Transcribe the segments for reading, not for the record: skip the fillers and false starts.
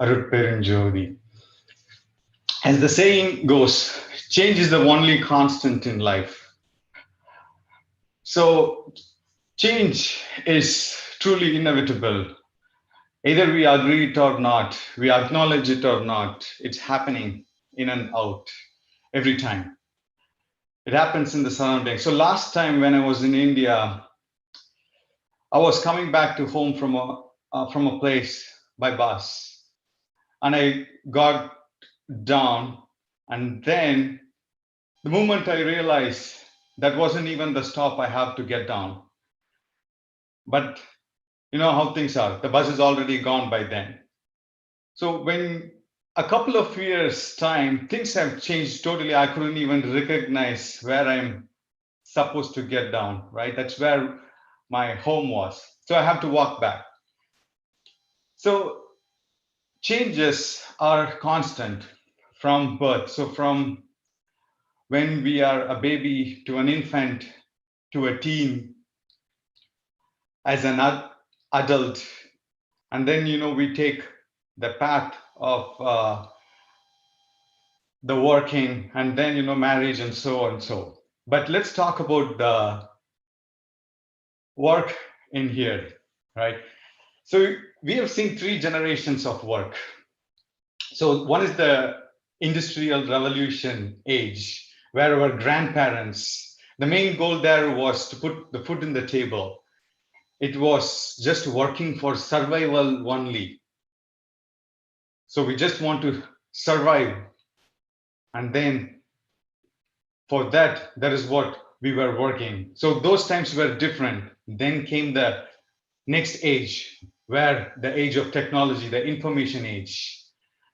Arutperumjothi. As the saying goes, change is the only constant in life. So change is truly inevitable. Either we agree it or not, we acknowledge it or not, it's happening in and out every time. It happens in the surroundings. So last time when I was in India, I was coming back to home from a place by bus, and I got down, and then the moment I realized that wasn't even the stop I have to get down. But you know how things are. The bus is already gone by then. So when a couple of years time, things have changed totally. I couldn't even recognize where I'm supposed to get down, right? That's where my home was. So I have to walk back. So changes are constant from birth. So from when we are a baby to an infant to a teen, as an adult, and then we take the path of the working, and then marriage and so on. But let's talk about the work in here, right? So we have seen 3 generations of work. So one is the industrial revolution age, where our grandparents, the main goal there was to put the food in the table. It was just working for survival only. So we just want to survive. And then for that is what we were working. So those times were different. Then came the next age, where the age of technology, the information age.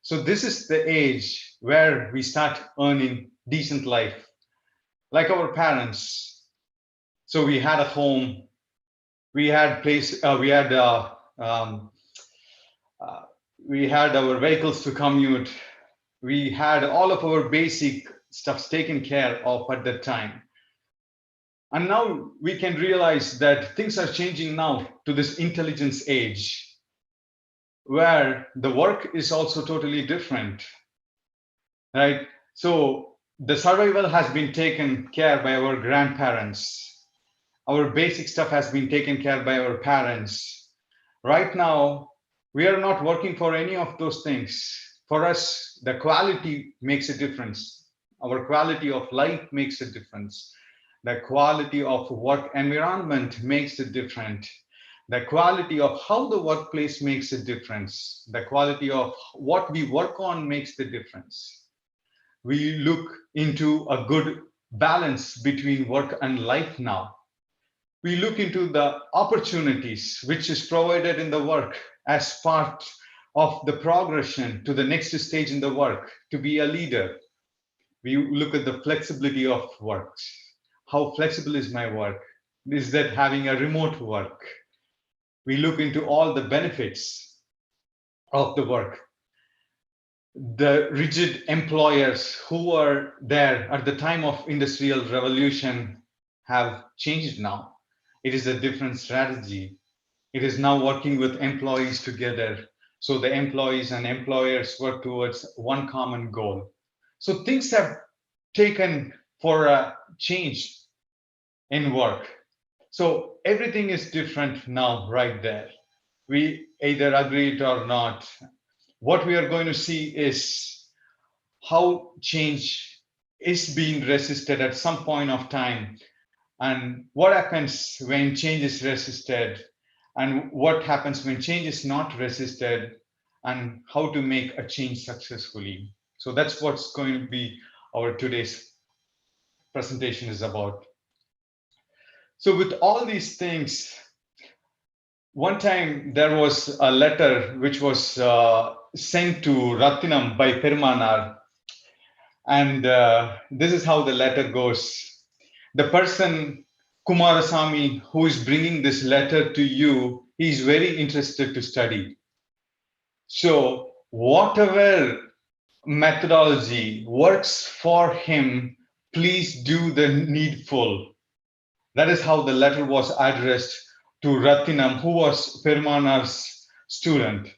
So this is the age where we start earning decent life, like our parents. So we had a home, we had we had our vehicles to commute, we had all of our basic stuff taken care of at that time. And now we can realize that things are changing now to this intelligence age, where the work is also totally different, right? So the survival has been taken care by our grandparents. Our basic stuff has been taken care by our parents. Right now, we are not working for any of those things. For us, the quality makes a difference. Our quality of life makes a difference. The quality of work environment makes a difference. The quality of how the workplace makes a difference. The quality of what we work on makes the difference. We look into a good balance between work and life now. We look into the opportunities which is provided in the work as part of the progression to the next stage in the work, to be a leader. We look at the flexibility of work. How flexible is my work? Is that having a remote work? We look into all the benefits of the work. The rigid employers who were there at the time of industrial revolution have changed now. It is a different strategy. It is now working with employees together. So the employees and employers work towards one common goal. So things have taken for a change in work. So everything is different now, right there. We either agree it or not. What we are going to see is how change is being resisted at some point of time, and what happens when change is resisted, and what happens when change is not resisted, and how to make a change successfully. So that's what's going to be our today's presentation is about. So with all these things, one time there was a letter which was sent to Rathinam by Perumal, and this is how the letter goes. The person, Kumarasamy, who is bringing this letter to you, he is very interested to study. So whatever methodology works for him, please do the needful. That is how the letter was addressed to Rathinam, who was Perumal's student.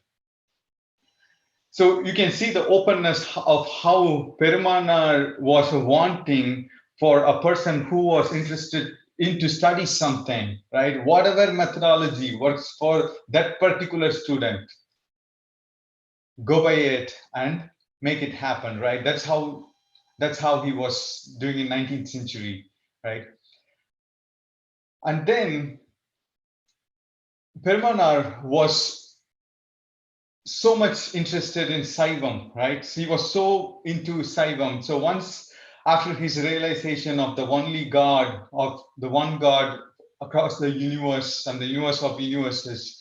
So you can see the openness of how Perumanar was wanting for a person who was interested in to study something, right? Whatever methodology works for that particular student, go by it and make it happen, right? That's how he was doing in 19th century, right? And then Perumanar was so much interested in Saivam, right? He was so into Saivam. So once after his realization of the only God, of the one God across the universe and the universe of universes,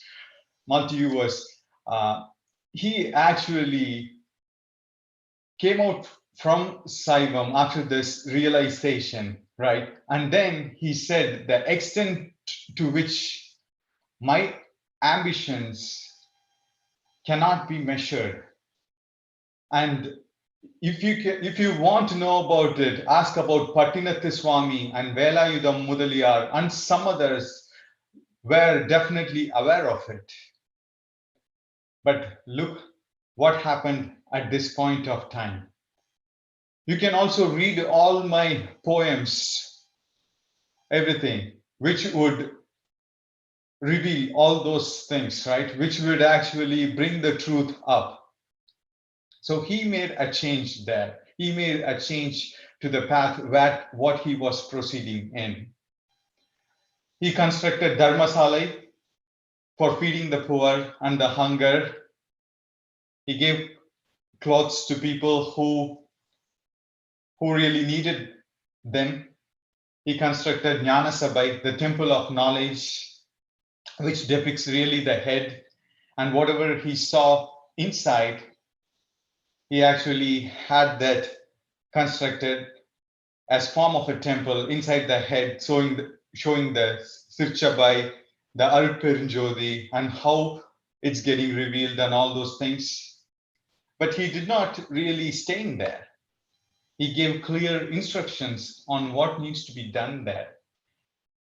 multi-universe, he actually came out from Saivam after this realization, right? And then he said the extent to which my ambitions cannot be measured. And if you want to know about it, ask about Pattinathu Swamy and Velayudam Mudaliyar and some others were definitely aware of it. But look what happened at this point of time. You can also read all my poems, everything, which would reveal all those things, right? Which would actually bring the truth up. So he made a change there. He made a change to the path what he was proceeding in. He constructed Dharmasalai for feeding the poor and the hunger. He gave clothes to people who really needed them. He constructed Jnana Sabai, the temple of knowledge, which depicts really the head, and whatever he saw inside, he actually had that constructed as form of a temple inside the head, showing the Sirchabai, the Arutperumjothi, and how it's getting revealed and all those things. But he did not really stay in there. He gave clear instructions on what needs to be done there.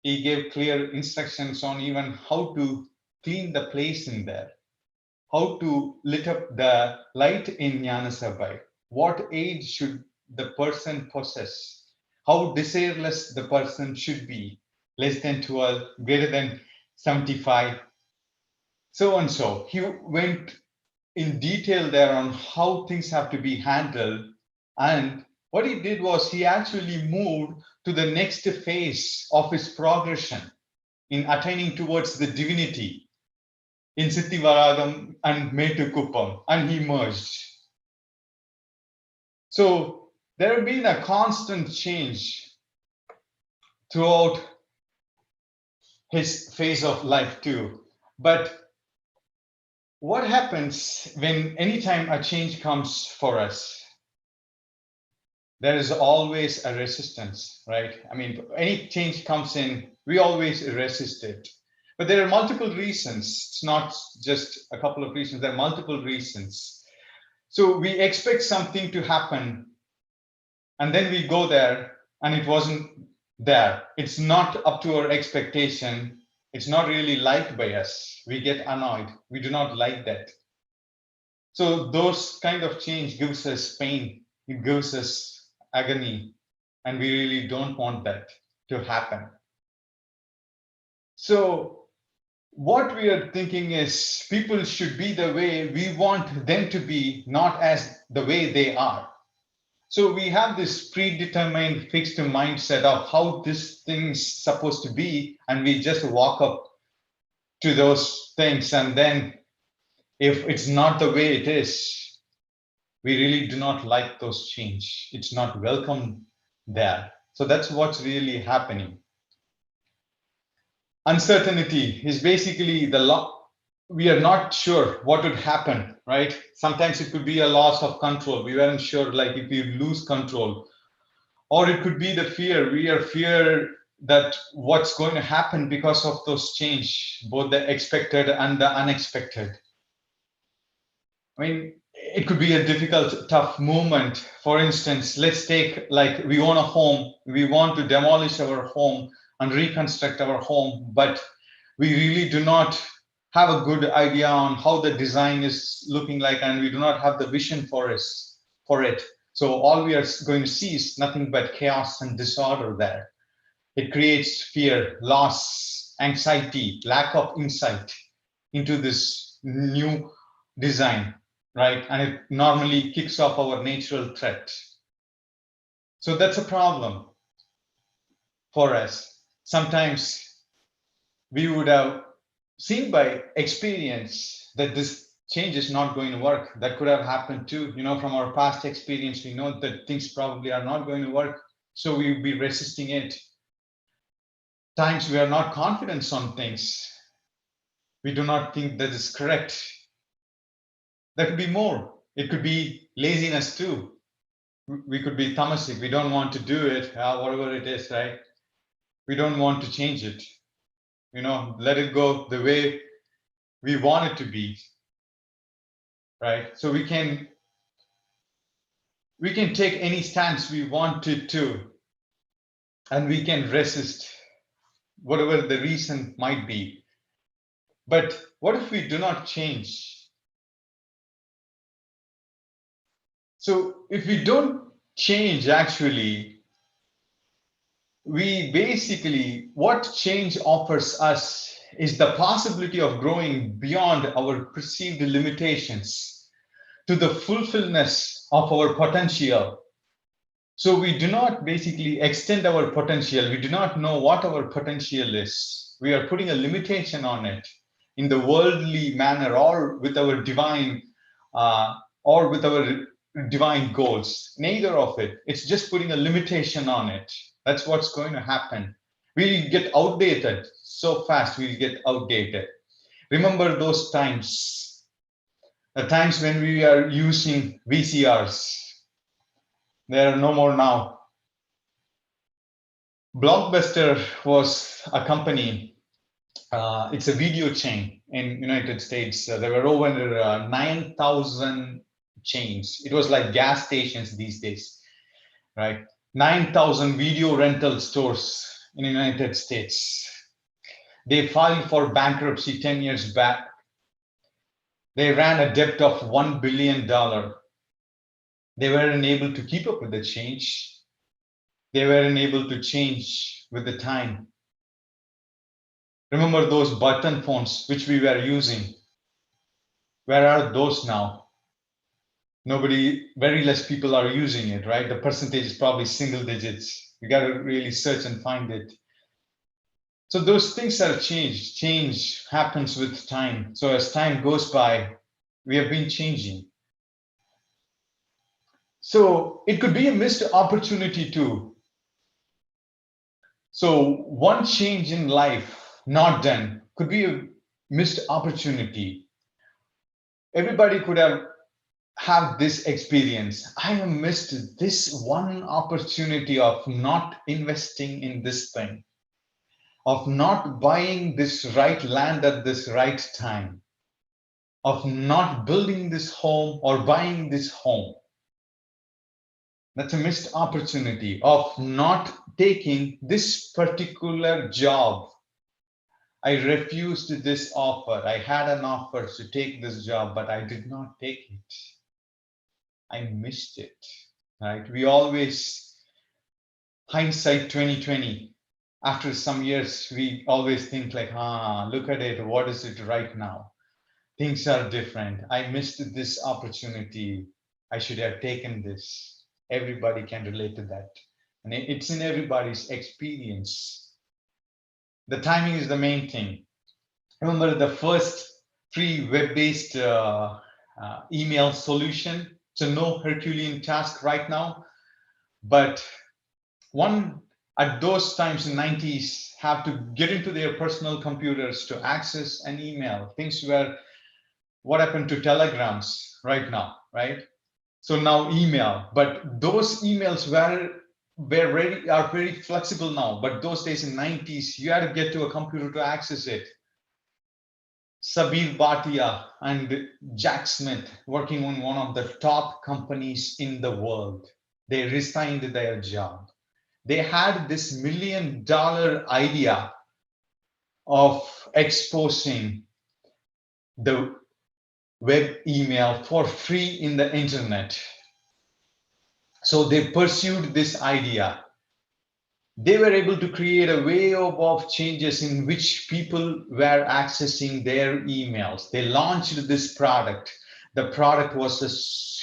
He gave clear instructions on even how to clean the place in there, how to lit up the light in Jnana Sabai, what age should the person possess, how desireless the person should be, less than 12, greater than 75, so and so. He went in detail there on how things have to be handled. And what he did was he actually moved to the next phase of his progression in attaining towards the divinity in Sittivaragam and Metukuppam, and he merged. So there have been a constant change throughout his phase of life too. But what happens when anytime a change comes for us? There is always a resistance, right? I mean, any change comes in, we always resist it. But there are multiple reasons. It's not just a couple of reasons, there are multiple reasons. So we expect something to happen, and then we go there and it wasn't there. It's not up to our expectation. It's not really liked by us. We get annoyed. We do not like that. So those kind of change gives us pain. It gives us agony, and we really don't want that to happen. So what we are thinking is people should be the way we want them to be, not as the way they are. So we have this predetermined fixed mindset of how this thing's supposed to be, and we just walk up to those things, and then if it's not the way it is, we really do not like those change. It's not welcome there. So that's what's really happening. Uncertainty is basically the law. We are not sure what would happen, right? Sometimes it could be a loss of control. We weren't sure, like if we lose control, or it could be the fear. We are fear that what's going to happen because of those change, both the expected and the unexpected. I mean, it could be a difficult, tough moment. For instance, let's take, like, we own a home, we want to demolish our home and reconstruct our home, but we really do not have a good idea on how the design is looking like, and we do not have the vision for it. So all we are going to see is nothing but chaos and disorder there. It creates fear, loss, anxiety, lack of insight into this new design, right? And it normally kicks off our natural threat. So that's a problem for us. Sometimes we would have seen by experience that this change is not going to work. That could have happened too. From our past experience, we know that things probably are not going to work. So we will be resisting it. Times we are not confident on things. We do not think that is correct. There could be more. It could be laziness too. We could be tamasic. We don't want to do it, whatever it is, right? We don't want to change it. Let it go the way we want it to be, right? So we can take any stance we wanted to, and we can resist whatever the reason might be. But what if we do not change? So if we don't change, actually, we basically, what change offers us is the possibility of growing beyond our perceived limitations to the fulfillment of our potential. So we do not basically extend our potential. We do not know what our potential is. We are putting a limitation on it in the worldly manner, or with our divine goals. Neither of it. It's just putting a limitation on it. That's what's going to happen. We'll get outdated so fast. We'll get outdated. Remember those times, the times when we are using VCRs. There are no more now. Blockbuster was a company. It's a video chain in United States. There were over 9,000 chains. It was like gas stations these days, right? 9,000 video rental stores in the United States. They filed for bankruptcy 10 years back. They ran a debt of $1 billion. They weren't able to keep up with the change. They weren't able to change with the time. Remember those button phones which we were using? Where are those now? Nobody, very less people are using it, right? The percentage is probably single digits. You got to really search and find it. So those things are changed. Change happens with time. So as time goes by, we have been changing. So it could be a missed opportunity too. So one change in life not done could be a missed opportunity. Everybody could have this experience. I have missed this one opportunity of not investing in this thing, of not buying this right land at this right time, of not building this home or buying this home. That's a missed opportunity. Of not taking this particular job. I refused this offer. I had an offer to take this job, but I did not take it. I missed it, right? We always, hindsight 2020, after some years, we always think like, look at it. What is it right now? Things are different. I missed this opportunity. I should have taken this. Everybody can relate to that. And it's in everybody's experience. The timing is the main thing. Remember the first free web-based email solution? It's a no Herculean task right now. But one at those times in the 90s have to get into their personal computers to access an email. Things were, what happened to telegrams right now, right? So now email, but those emails are very flexible now. But those days in the 90s, you had to get to a computer to access it. Sabir Bhatia and Jack Smith, working on one of the top companies in the world, they resigned their job. They had this $1 million idea of exposing the web email for free in the internet. So they pursued this idea. They were able to create a wave of changes in which people were accessing their emails. They launched this product. The product was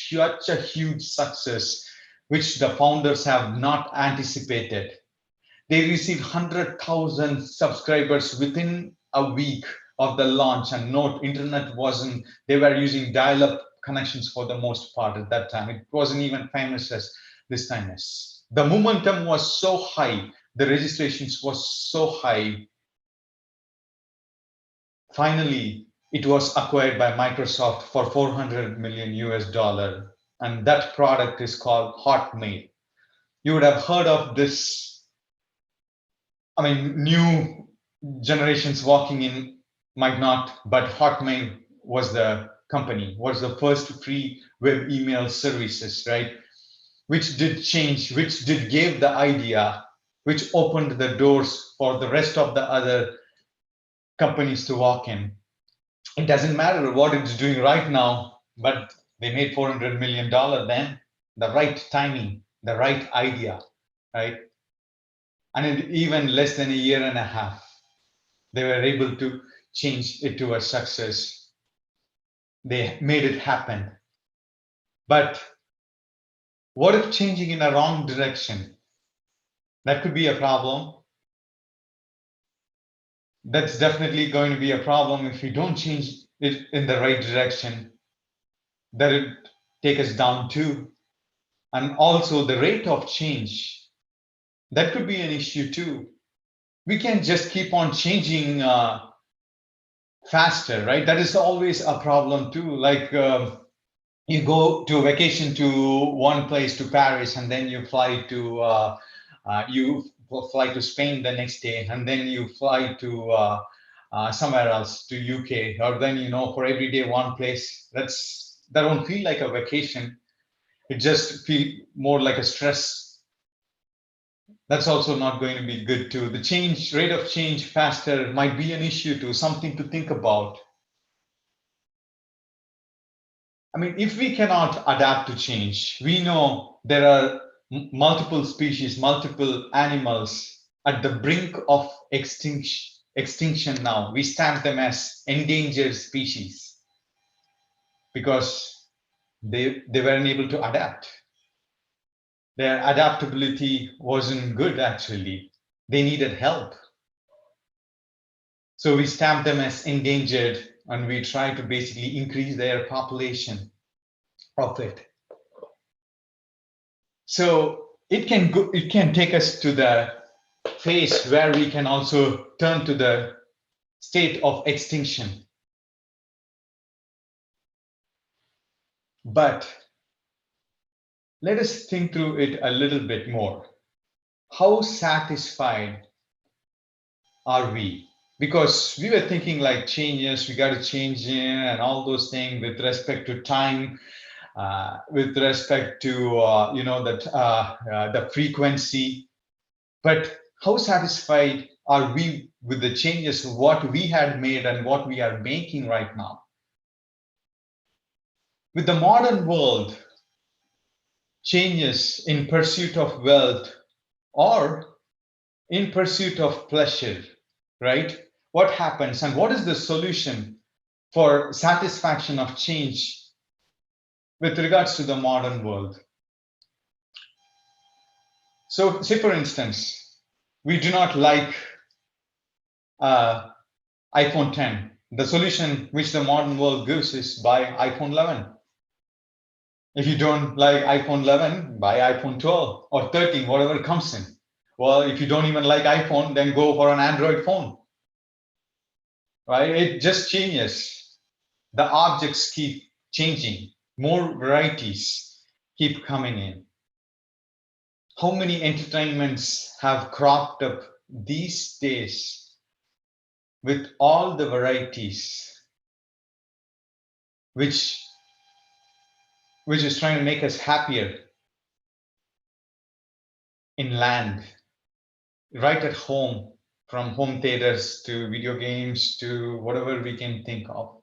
such a huge success, which the founders have not anticipated. They received 100,000 subscribers within a week of the launch, and note, internet wasn't, they were using dial-up connections for the most part at that time. It wasn't even famous as this time is. The momentum was so high, the registrations was so high. Finally, it was acquired by Microsoft for 400 million US dollar, and that product is called Hotmail. You would have heard of this. I mean, new generations walking in might not, but Hotmail was the company, was the first free web email services, right? Which did change, which did give the idea, which opened the doors for the rest of the other companies to walk in. It doesn't matter what it's doing right now, but they made $400 million then, the right timing, the right idea, right? And in even less than a year and a half, they were able to change it to a success. They made it happen. But what if changing in a wrong direction? That could be a problem. That's definitely going to be a problem if we don't change it in the right direction. That would take us down too. And also the rate of change, that could be an issue too. We can't just keep on changing faster, right? That is always a problem too. Like you go to a vacation to one place, to Paris, and then you fly to Spain the next day, and then you fly to somewhere else, to UK, or then for every day one place. That won't feel like a vacation. It just feel more like a stress. That's also not going to be good too. The rate of change faster might be an issue too, something to think about. I mean, if we cannot adapt to change, we know there are multiple species, multiple animals at the brink of extinction now. We stamp them as endangered species because they weren't able to adapt. Their adaptability wasn't good, actually. They needed help. So we stamp them as endangered, and we try to basically increase their population of it. So it can take us to the phase where we can also turn to the state of extinction. But let us think through it a little bit more. How satisfied are we? Because we were thinking like changes, we got to change in and all those things with respect to time, with respect to the frequency. But how satisfied are we with the changes, what we had made and what we are making right now? With the modern world, changes in pursuit of wealth or in pursuit of pleasure, right? What happens and what is the solution for satisfaction of change with regards to the modern world? So say, for instance, we do not like iPhone 10. The solution which the modern world gives is buy iPhone 11. If you don't like iPhone 11, buy iPhone 12 or 13, whatever comes in. Well, if you don't even like iPhone, then go for an Android phone. Right? It just changes. The objects keep changing. More varieties keep coming in. How many entertainments have cropped up these days with all the varieties, which is trying to make us happier in land, right at home, from home theaters to video games to whatever we can think of.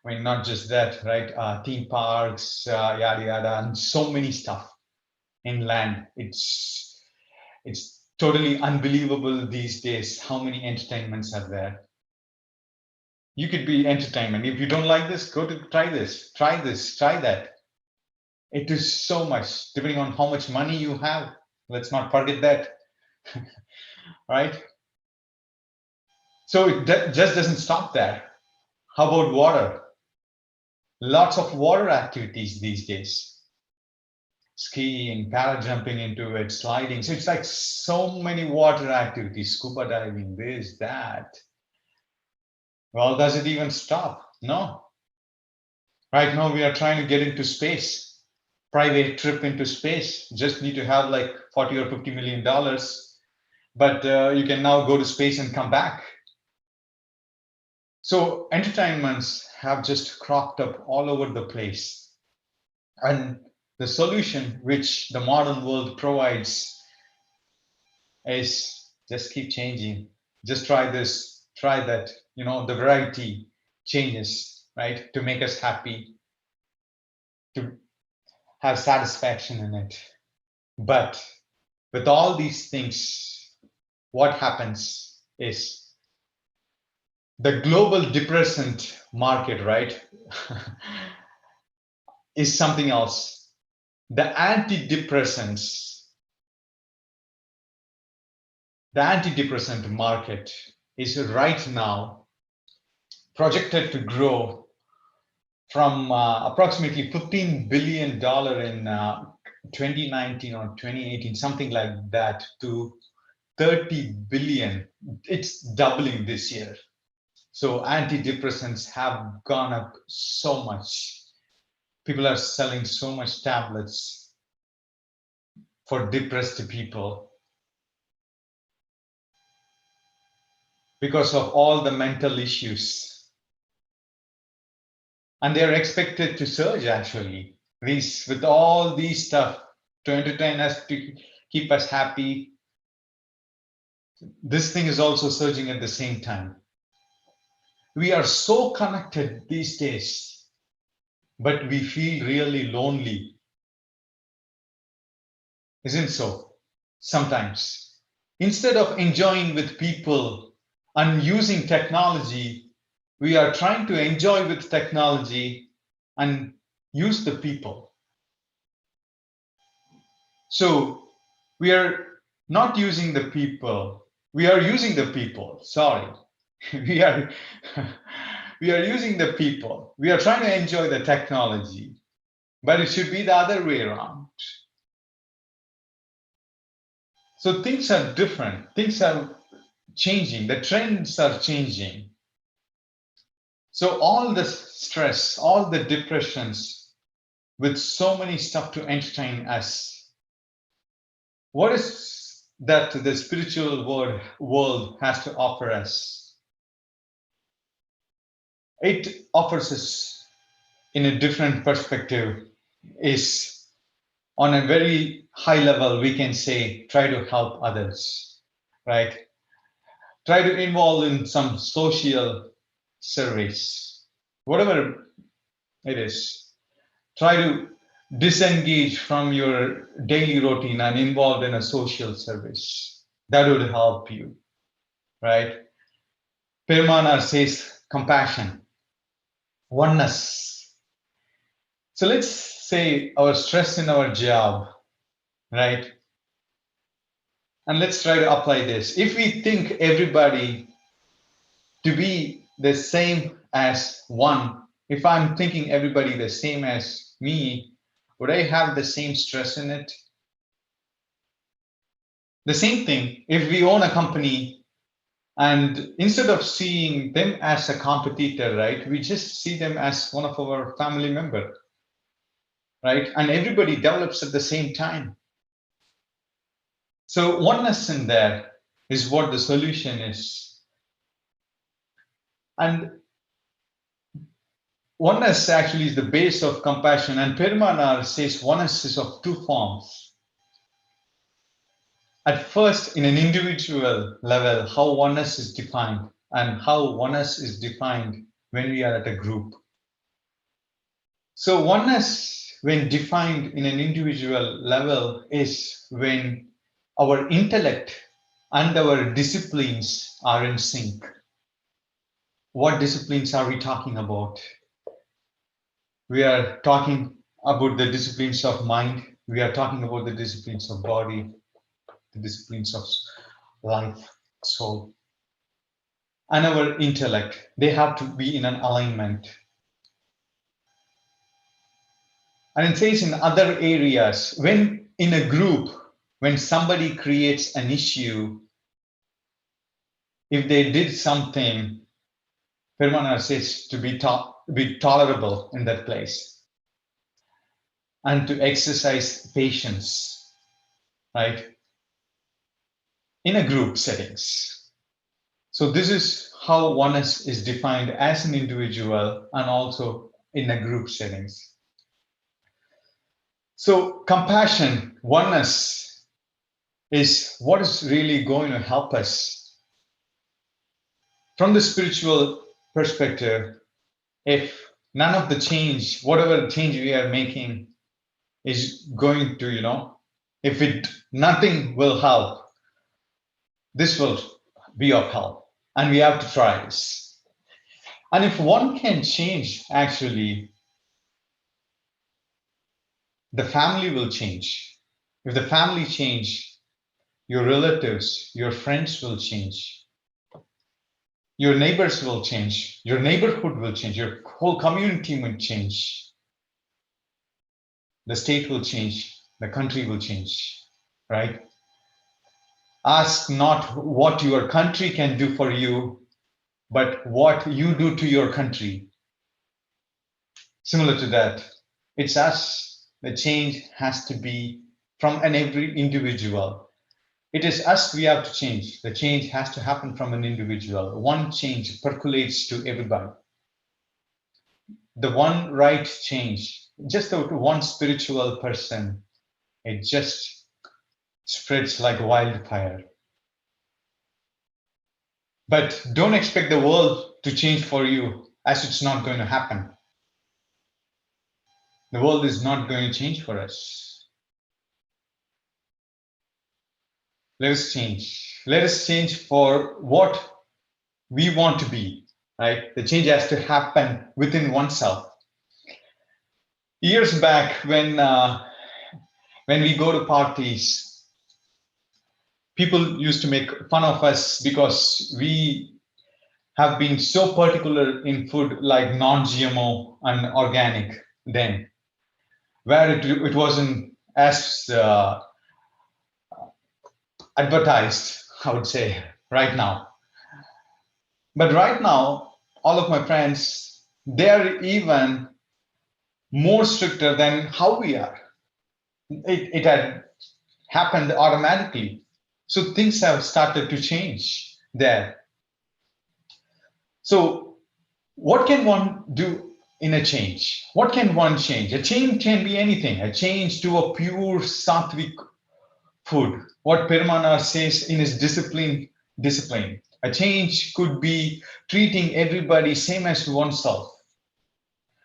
I mean, not just that, right? Theme parks, yada yada, and so many stuff inland. It's totally unbelievable these days how many entertainments are there. You could be entertainment. If you don't like this, go to try this, try that. It is so much, depending on how much money you have. Let's not forget that, right? So it just doesn't stop there. How about water? Lots of water activities these days. Skiing, para jumping into it, sliding. So it's like so many water activities, scuba diving, this, that. Well, does it even stop? No. Right now we are trying to get into space, private trip into space. Just need to have like 40 or 50 million dollars, but you can now go to space and come back. So entertainments have just cropped up all over the place. And the solution which the modern world provides is just keep changing. Just try this, try that. You know, the variety changes, right? To make us happy, to have satisfaction in it. But with all these things, what happens is the global depressant market, right, is something else. The antidepressant market is right now projected to grow from approximately $15 billion in 2019 or 2018, something like that, to 30 billion. It's doubling this year. So antidepressants have gone up so much. People are selling so much tablets for depressed people because of all the mental issues. And they're expected to surge, actually. With all these stuff to entertain us, to keep us happy. This thing is also surging at the same time. We are so connected these days, but we feel really lonely. Isn't so? Sometimes. Instead of enjoying with people and using technology, we are trying to enjoy with technology and use the people. So we are not using the people. We are using the people. Sorry. we are using the people. We are trying to enjoy the technology, but it should be the other way around. So things are different. Things are changing. The trends are changing. So all the stress, all the depressions, with so many stuff to entertain us, what is that the spiritual world has to offer us? It offers us in a different perspective. Is on a very high level, we can say, try to help others, right? Try to involve in some social service, whatever it is. Try to disengage from your daily routine and involved in a social service. That would help you, right? Perumal says compassion, oneness. So let's say our stress in our job, right? And let's try to apply this. If we think everybody to be the same as one, if I'm thinking everybody the same as me, would I have the same stress in it? The same thing, if we own a company and instead of seeing them as a competitor, right, we just see them as one of our family member, right? And everybody develops at the same time. So oneness in there is what the solution is. And oneness actually is the base of compassion. And Perumal says oneness is of two forms. At first, in an individual level, how oneness is defined and how oneness is defined when we are at a group. So oneness, when defined in an individual level, is when our intellect and our disciplines are in sync. What disciplines are we talking about? We are talking about the disciplines of mind. We are talking about the disciplines of body, the disciplines of life, soul, and our intellect. They have to be in an alignment. And it says in other areas, when in a group, when somebody creates an issue, if they did something, Perumal says to be tolerable in that place and to exercise patience, right? In a group settings. So this is how oneness is defined as an individual and also in a group settings. So compassion, oneness is what is really going to help us from the spiritual perspective. If none of the change, whatever change we are making is going to, if nothing will help, this will be of help. And we have to try this. And if one can change, actually, the family will change. If the family change, your relatives, your friends will change. Your neighbors will change. Your neighborhood will change. Your whole community will change. The state will change. The country will change, right? Ask not what your country can do for you, but what you do to your country. Similar to that, it's us. The change has to be from every individual. It is us we have to change. The change has to happen from an individual. One change percolates to everybody. The one right change, just to one spiritual person, it just spreads like wildfire. But don't expect the world to change for you, as it's not going to happen. The world is not going to change for us. Let us change. Let us change for what we want to be, right? The change has to happen within oneself. Years back, when we go to parties, people used to make fun of us because we have been so particular in food like non-GMO and organic then, where it wasn't as advertised, I would say, right now. But right now, all of my friends, they're even more stricter than how we are. It had happened automatically. So things have started to change there. So what can one do in a change? What can one change? A change can be anything. A change to a pure sattvic food. What Perumal says in his discipline. A change could be treating everybody same as oneself.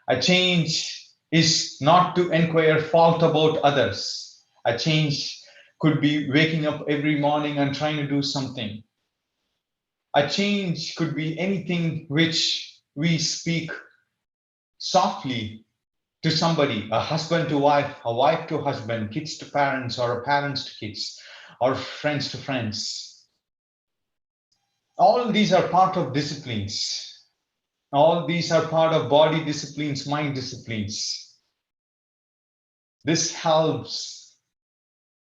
A change is not to inquire fault about others. A change could be waking up every morning and trying to do something. A change could be anything which we speak softly to somebody, a husband to wife, a wife to husband, kids to parents, or parents to kids, or friends to friends. All these are part of disciplines. All these are part of body disciplines, mind disciplines. This helps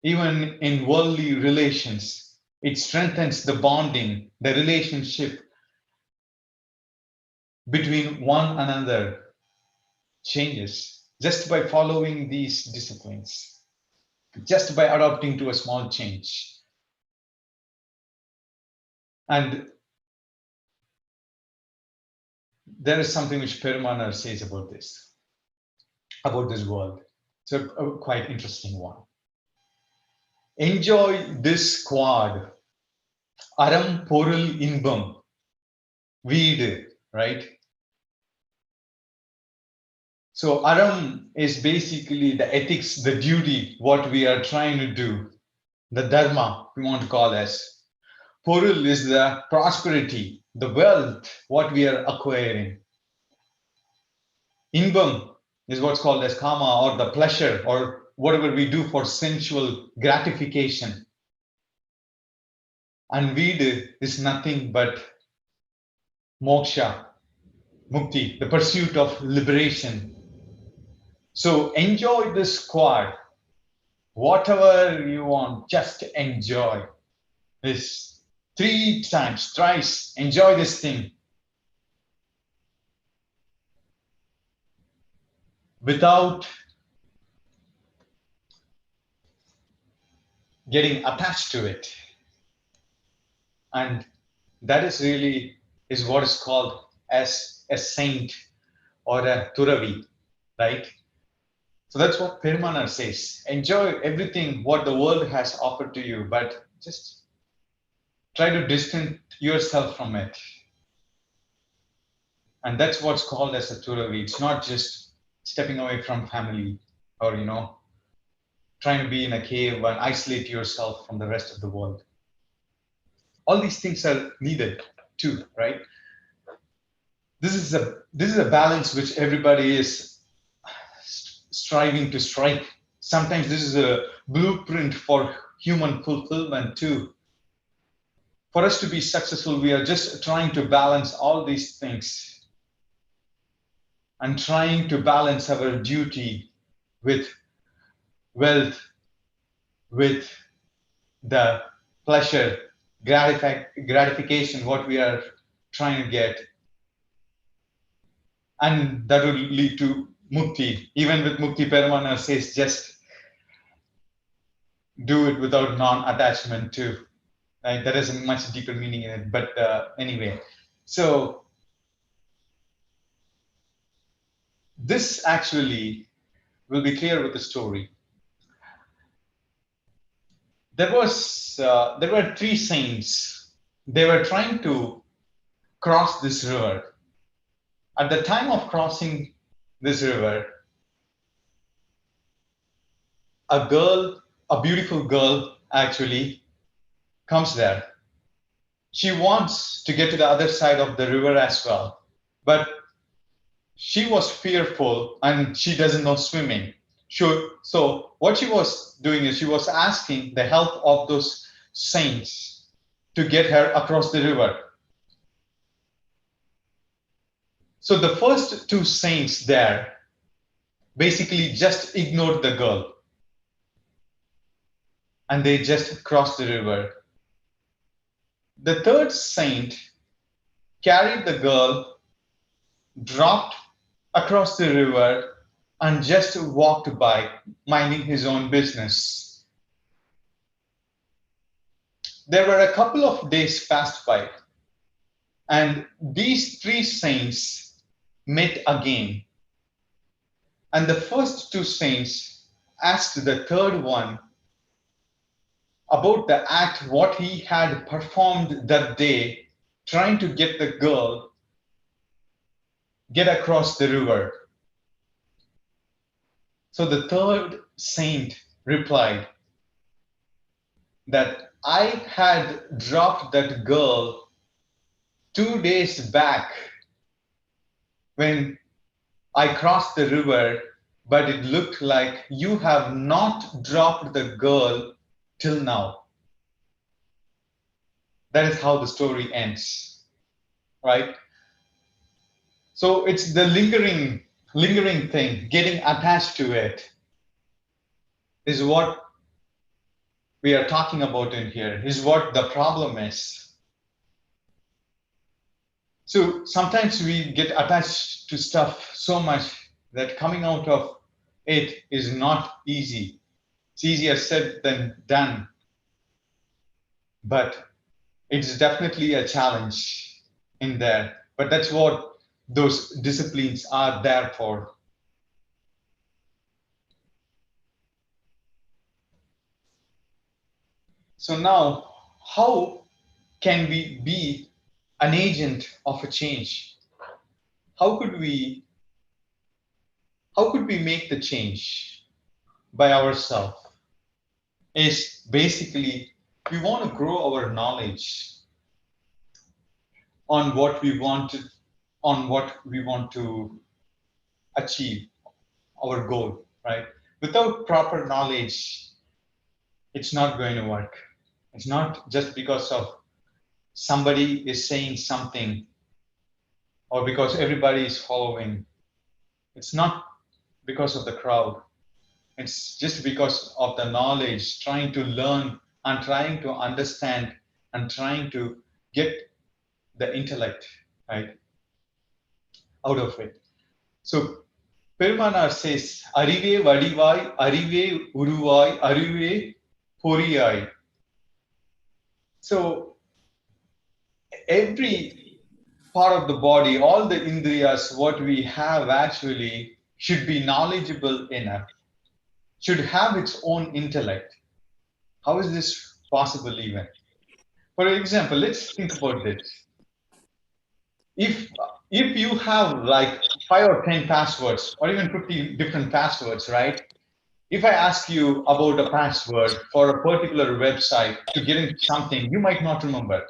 even in worldly relations. It strengthens the bonding, the relationship between one another changes just by following these disciplines, just by adopting to a small change. And there is something which Perumal says about this world. It's a quite interesting one. Enjoy this quad. Aram porul inbam. Veed, right? So Aram is basically the ethics, the duty, what we are trying to do, the dharma, we want to call as. Porul is the prosperity, the wealth, what we are acquiring. Inbam is what's called as kama, or the pleasure, or whatever we do for sensual gratification. And Vida is nothing but moksha, mukti, the pursuit of liberation. So enjoy this squad. Whatever you want, just enjoy this. 3 times, thrice, enjoy this thing. Without getting attached to it. And that is really is what is called as a saint or a Turavi, right? So that's what Perumal says. Enjoy everything what the world has offered to you, but just try to distance yourself from it. And that's what's called as a Turavi. It's not just stepping away from family or, trying to be in a cave and isolate yourself from the rest of the world. All these things are needed too, right? This is a balance which everybody is striving to strike. Sometimes this is a blueprint for human fulfillment too. For us to be successful, we are just trying to balance all these things and trying to balance our duty with wealth, with the pleasure, gratification, what we are trying to get. And that will lead to mukti. Even with mukti, Perumal says just do it without non-attachment too. Right? There is a much deeper meaning in it. But anyway, so this actually will be clear with the story. There were 3 saints. They were trying to cross this river. At the time of crossing this river, a beautiful girl actually comes there. She wants to get to the other side of the river as well, but she was fearful and she doesn't know swimming. So what she was doing is she was asking the help of those saints to get her across the river. So the first 2 saints there basically just ignored the girl and they just crossed the river. The 3rd saint carried the girl, dropped across the river, and just walked by, minding his own business. There were a couple of days passed by, and these 3 saints met again. And the first 2 saints asked the 3rd one about the act, what he had performed that day, trying to get the girl get across the river. So the 3rd saint replied that I had dropped that girl 2 days back when I crossed the river, but it looked like you have not dropped the girl till now. That is how the story ends, right? So it's the lingering thing, getting attached to it is what we are talking about in here, is what the problem is. So sometimes we get attached to stuff so much that coming out of it is not easy. It's easier said than done. But it's definitely a challenge in there. But that's what those disciplines are there for. So now, how can we be an agent of a change? How could we how could we make the change by ourselves? Is basically we want to grow our knowledge on what we want to, on what we want to achieve, our goal, right? Without proper knowledge, it's not going to work. It's not just because of somebody is saying something or because everybody is following. It's not because of the crowd. It's just because of the knowledge, trying to learn and trying to understand and trying to get the intellect, right, out of it. So Perumanar says, Arive Vadivai, Arive Uruvai, Arive Poriyai. So every part of the body, all the indriyas, what we have actually should be knowledgeable enough, should have its own intellect. How is this possible even? For example, let's think about this. If you have like 5 or 10 passwords or even 50 different passwords, right? If I ask you about a password for a particular website to get into something, you might not remember.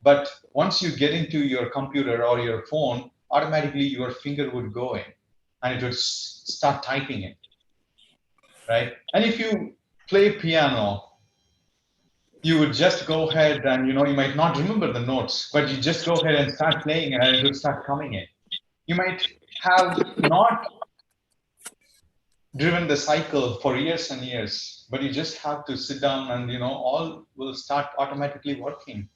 But once you get into your computer or your phone, automatically your finger would go in and it would start typing it, right? And if you play piano, you would just go ahead and, you might not remember the notes, but you just go ahead and start playing and it would start coming in. You might have not driven the cycle for years and years, but you just have to sit down and all will start automatically working.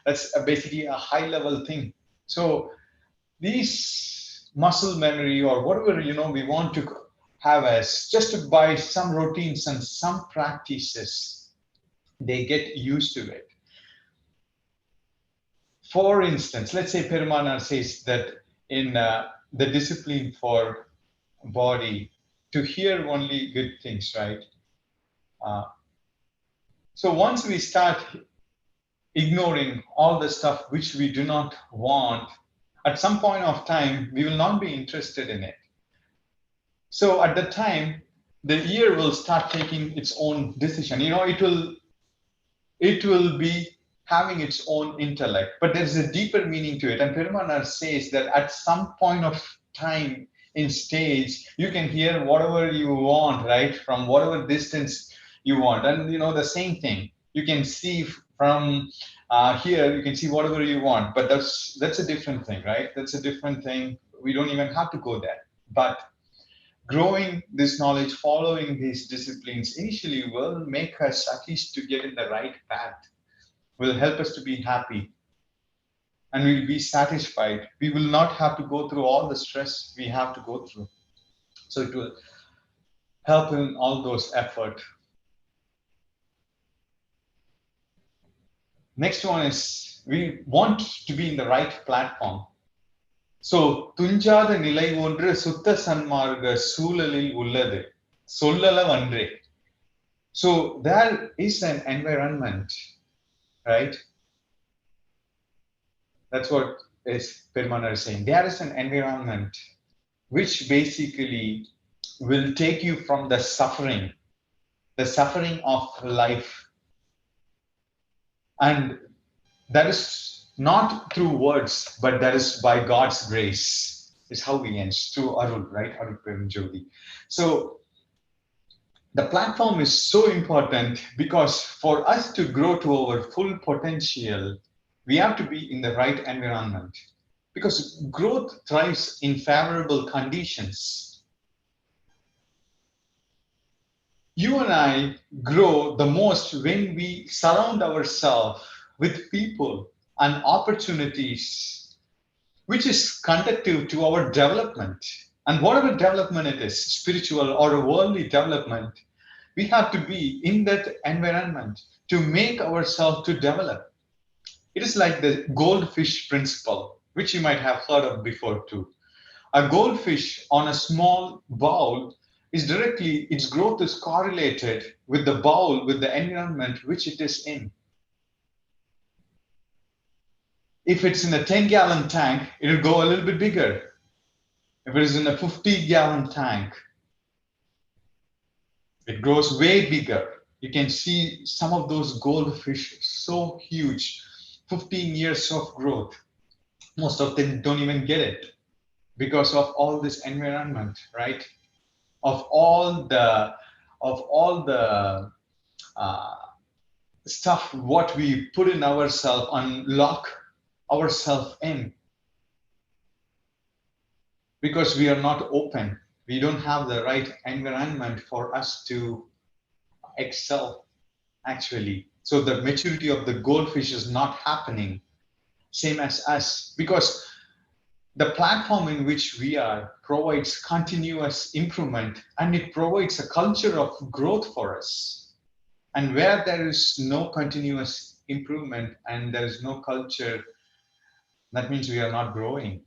That's basically a high level thing. So these muscle memory or whatever we want to have as just by some routines and some practices, they get used to it. For instance, let's say Perumanar says that in the discipline for body, to hear only good things, right? So once we start ignoring all the stuff which we do not want, at some point of time, we will not be interested in it. So at the time, the ear will start taking its own decision. It will be having its own intellect, but there's a deeper meaning to it. And Perumanar says that at some point of time in stage, you can hear whatever you want, right? From whatever distance you want. And the same thing, you can see from here, you can see whatever you want, but that's a different thing, right? That's a different thing. We don't even have to go there. But growing this knowledge, following these disciplines initially will make us at least to get in the right path, will help us to be happy and we'll be satisfied. We will not have to go through all the stress we have to go through. So it will help in all those efforts. Next one is we want to be in the right platform. So Tunjada Nilai Ondru Suttha Sanmarga Sulalil Ulladu Sollala Vandre. So there is an environment, right? That's what is Perumanar saying. There is an environment which basically will take you from the suffering of life. And that is not through words, but that is by God's grace, is how we end, through Arul, right? Arutperumjothi. So the platform is so important because for us to grow to our full potential, we have to be in the right environment because growth thrives in favorable conditions. You and I grow the most when we surround ourselves with people and opportunities which is conducive to our development. And whatever development it is, spiritual or worldly development, we have to be in that environment to make ourselves to develop. It is like the goldfish principle, which you might have heard of before too. A goldfish on a small bowl is directly, its growth is correlated with the bowl, with the environment which it is in. If it's in a 10-gallon tank, it'll go a little bit bigger. If it is in a 50-gallon tank, it grows way bigger. You can see some of those goldfish, so huge, 15 years of growth. Most of them don't even get it because of all this environment, right? Of all the uh, stuff what we put in ourselves and lock ourselves in, because we are not open. We don't have the right environment for us to excel, actually. So the maturity of the goldfish is not happening, same as us, because the platform in which we are provides continuous improvement, and it provides a culture of growth for us. And where there is no continuous improvement and there is no culture, that means we are not growing.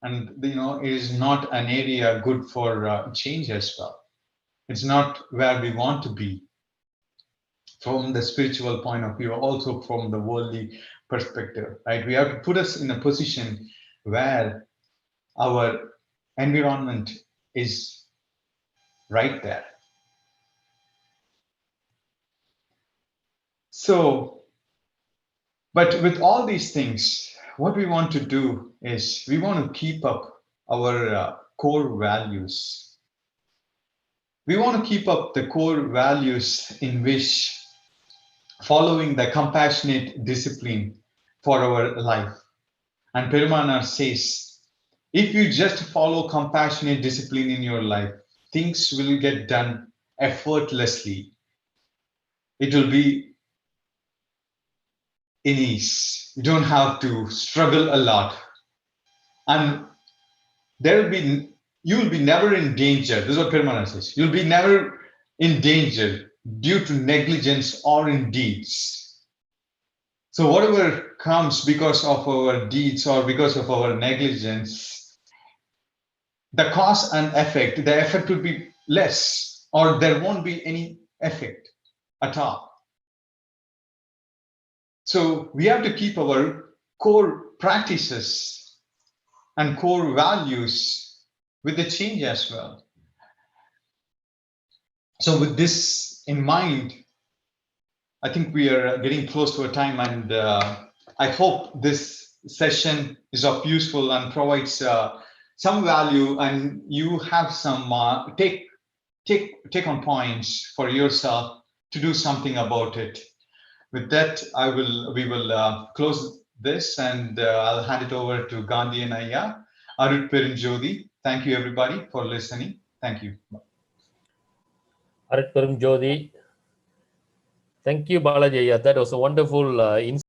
And it is not an area good for change as well. It's not where we want to be from the spiritual point of view, also from the worldly perspective, right? We have to put us in a position where our environment is right there. So, but with all these things, what we want to do is we want to keep up our core values. We want to keep up the core values in which following the compassionate discipline for our life. And Perumal says, if you just follow compassionate discipline in your life, things will get done effortlessly. It will be in ease. You don't have to struggle a lot. And you will be never in danger. This is what Perumal says. You'll be never in danger due to negligence or in deeds. So whatever comes because of our deeds or because of our negligence, the cause and effect, the effect will be less, or there won't be any effect at all. So we have to keep our core practices and core values with the change as well. So with this in mind, I think we are getting close to a time, and I hope this session is of useful and provides some value, and you have some take on points for yourself to do something about it. With that, we will close this, and I'll hand it over to Gandhi and Ayya. Arutperumjothi. Thank you, everybody, for listening. Thank you. Arutperumjothi. Thank you, Balaji. That was a wonderful insight.